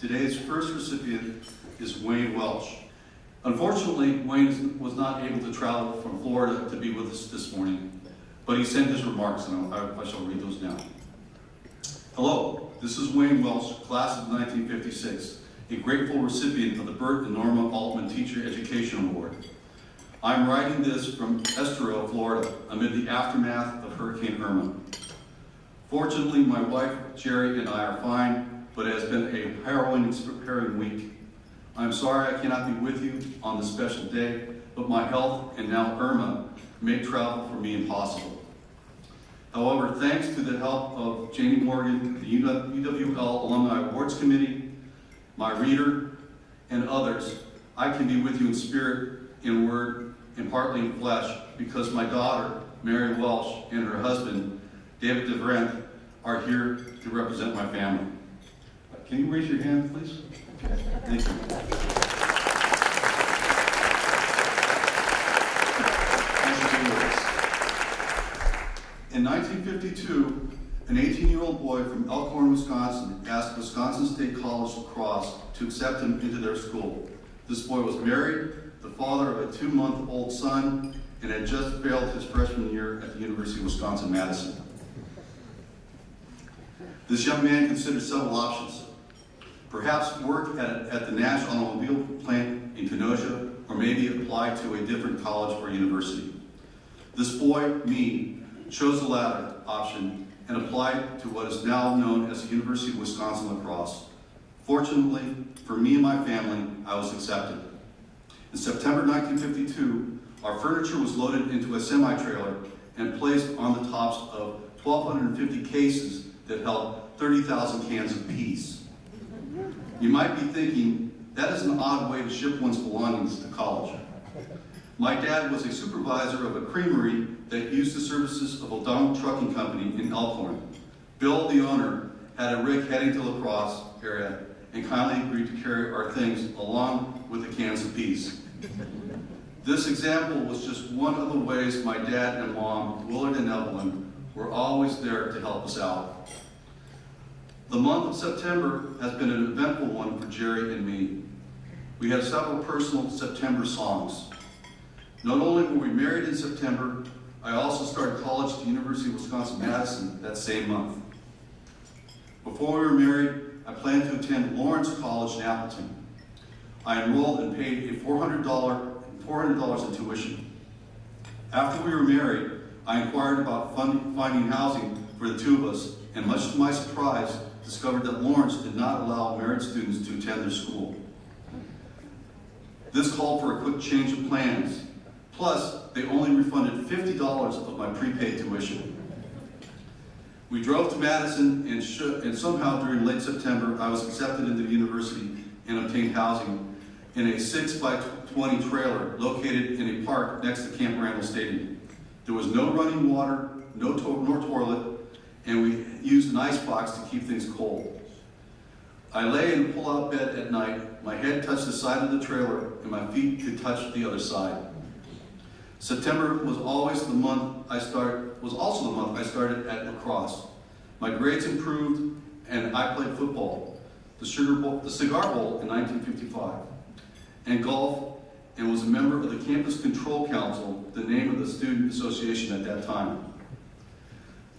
Today's first recipient is Wayne Welsh. Unfortunately, Wayne was not able to travel from Florida to be with us this morning, but he sent his remarks, and I shall read those now. Hello, this is Wayne Welsh, class of 1956, a grateful recipient of the Bert and Norma Altman Teacher Education Award. I'm writing this from Estero, Florida, amid the aftermath of Hurricane Irma. Fortunately, my wife, Jerry, and I are fine, but it has been a harrowing week. I'm sorry I cannot be with you on this special day, but my health and now Irma made travel for me impossible. However, thanks to the help of Janie Morgan, the UWL Alumni Awards Committee, my reader, and others, I can be with you in spirit, in word, and partly in flesh, because my daughter, Mary Welsh, and her husband, David DeVrent, are here to represent my family. Can you raise your hand, please? Okay. Thank you. In 1952, an 18-year-old boy from Elkhorn, Wisconsin, asked Wisconsin State College lacrosse to accept him into their school. This boy was married, the father of a 2-month-old son, and had just failed his freshman year at the University of Wisconsin-Madison. This young man considered several options. Perhaps work at the Nash automobile plant in Kenosha, or maybe apply to a different college or university. This boy, me, chose the latter option and applied to what is now known as the University of Wisconsin Lacrosse. Fortunately, for me and my family, I was accepted. In September 1952, our furniture was loaded into a semi-trailer and placed on the tops of 1,250 cases that held 30,000 cans of peas. You might be thinking, that is an odd way to ship one's belongings to college. My dad was a supervisor of a creamery that used the services of O'Donnell Trucking Company in Elkhorn. Bill, the owner, had a rig heading to La Crosse area and kindly agreed to carry our things along with the cans of peas. This example was just one of the ways my dad and mom, Willard and Evelyn, were always there to help us out. The month of September has been an eventful one for Jerry and me. We have several personal September songs. Not only were we married in September, I also started college at the University of Wisconsin-Madison that same month. Before we were married, I planned to attend Lawrence College in Appleton. I enrolled and paid a $400 in tuition. After we were married, I inquired about finding housing for the two of us, and much to my surprise, discovered that Lawrence did not allow married students to attend their school. This called for a quick change of plans. Plus, they only refunded $50 of my prepaid tuition. We drove to Madison, and somehow during late September, I was accepted into the university and obtained housing in a 6x20 trailer located in a park next to Camp Randall Stadium. There was no running water, nor toilet, and we used an ice box to keep things cold. I lay in a pull-out bed at night. My head touched the side of the trailer, and my feet could touch the other side. September was also the month I started at lacrosse. My grades improved, and I played football, the Cigar Bowl in 1955, and golf, and was a member of the Campus Control Council, the name of the student association at that time.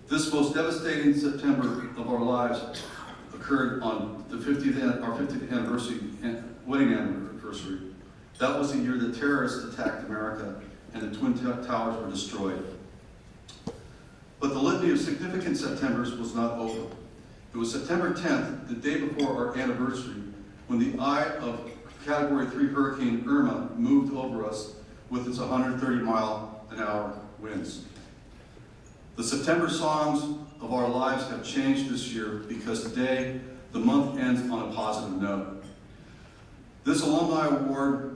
This most devastating September of our lives occurred on our 50th anniversary, wedding anniversary. That was the year the terrorists attacked America and the Twin Towers were destroyed. But the litany of significant Septembers was not over. It was September 10th, the day before our anniversary, when the eye of Category 3 Hurricane Irma moved over us with its 130-mile-an-hour winds. The September songs of our lives have changed this year because today the month ends on a positive note. These alumni awards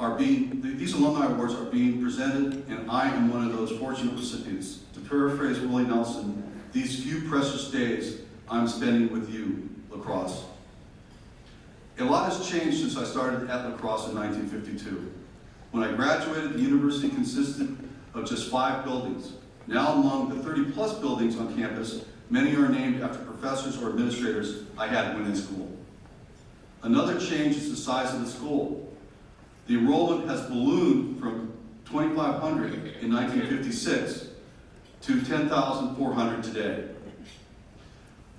are being presented, and I am one of those fortunate recipients. To paraphrase Willie Nelson, these few precious days I'm spending with you, lacrosse. A lot has changed since I started at lacrosse in 1952. When I graduated, the university consisted of just 5 buildings. Now among the 30-plus buildings on campus, many are named after professors or administrators I had when in school. Another change is the size of the school. The enrollment has ballooned from 2,500 in 1956 to 10,400 today.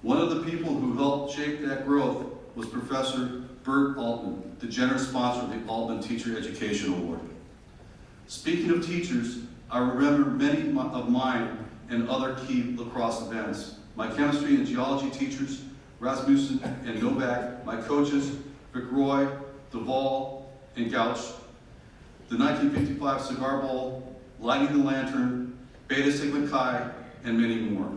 One of the people who helped shape that growth was Professor Bert Altman, the generous sponsor of the Altman Teacher Education Award. Speaking of teachers, I remember many of mine and other key lacrosse events. My chemistry and geology teachers, Rasmussen and Novak, my coaches, Vic Roy, Duvall, and Gouch, the 1955 Cigar Bowl, Lighting the Lantern, Beta Sigma Chi, and many more.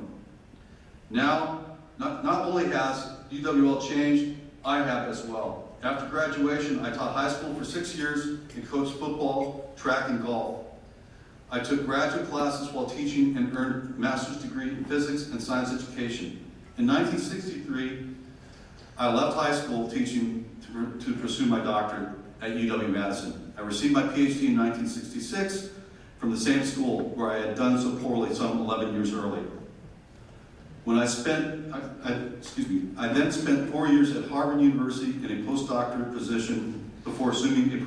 Now, not only has UWL changed, I have as well. After graduation, I taught high school for 6 years and coached football, track, and golf. I took graduate classes while teaching and earned a master's degree in physics and science education. In 1963, I left high school teaching to pursue my doctorate at UW-Madison. I received my PhD in 1966 from the same school where I had done so poorly some 11 years earlier. When I then spent 4 years at Harvard University in a postdoctorate position before assuming a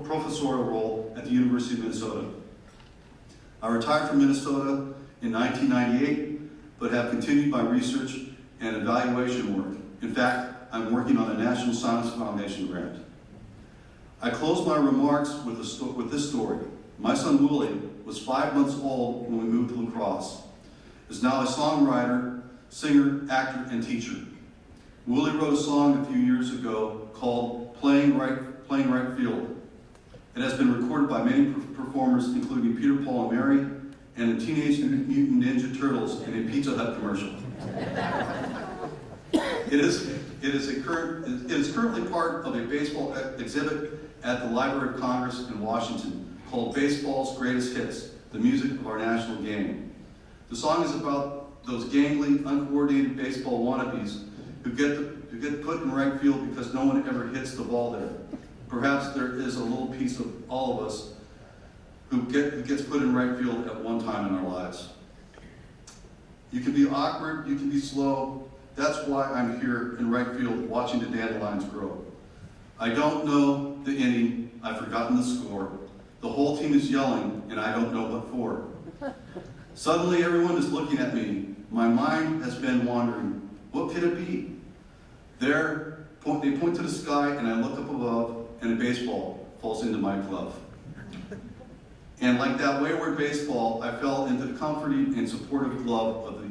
professorial role at the University of Minnesota. I retired from Minnesota in 1998, but have continued my research and evaluation work. In fact, I'm working on a National Science Foundation grant. I close my remarks with this story. My son Willie was 5 months old when we moved to La Crosse. Is now a songwriter, singer, actor, and teacher. Willie wrote a song a few years ago called Playing Right Field. It has been recorded by many performers, including Peter, Paul, and Mary, and the Teenage Mutant Ninja Turtles in a Pizza Hut commercial. It is currently part of a baseball exhibit at the Library of Congress in Washington called Baseball's Greatest Hits, the music of our national game. The song is about those gangly, uncoordinated baseball wannabes who get put in right field because no one ever hits the ball there. Perhaps there is a little piece of all of us who gets put in right field at one time in our lives. You can be awkward, you can be slow. That's why I'm here in right field watching the dandelions grow. I don't know the inning, I've forgotten the score. The whole team is yelling, and I don't know what for. Suddenly everyone is looking at me. My mind has been wandering. What could it be? They point to the sky, and I look up above, and a baseball falls into my glove. And like that wayward baseball, I fell into the comforting and supportive glove of the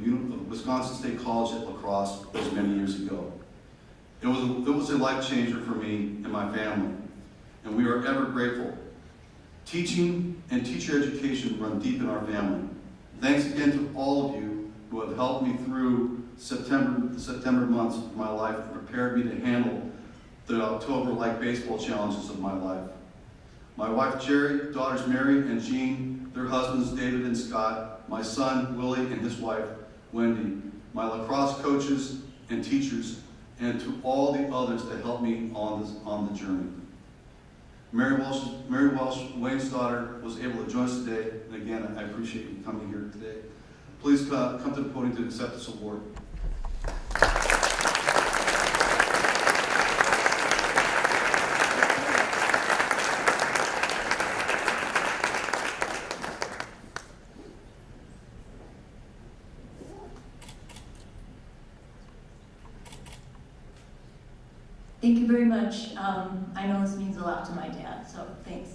Wisconsin State College at La Crosse those many years ago. It was a life changer for me and my family, and we are ever grateful. Teaching and teacher education run deep in our family. Thanks again to all of you who have helped me through the September months of my life and prepared me to handle the October-like baseball challenges of my life. My wife Jerry, daughters Mary and Jean, their husbands David and Scott, my son Willie and his wife Wendy, my lacrosse coaches and teachers, and to all the others that helped me on the journey. Mary Welsh, Wayne's daughter, was able to join us today, and again, I appreciate you coming here today. Please come to the podium to accept this award. Thank you very much. I know this means a lot to my dad, so thanks.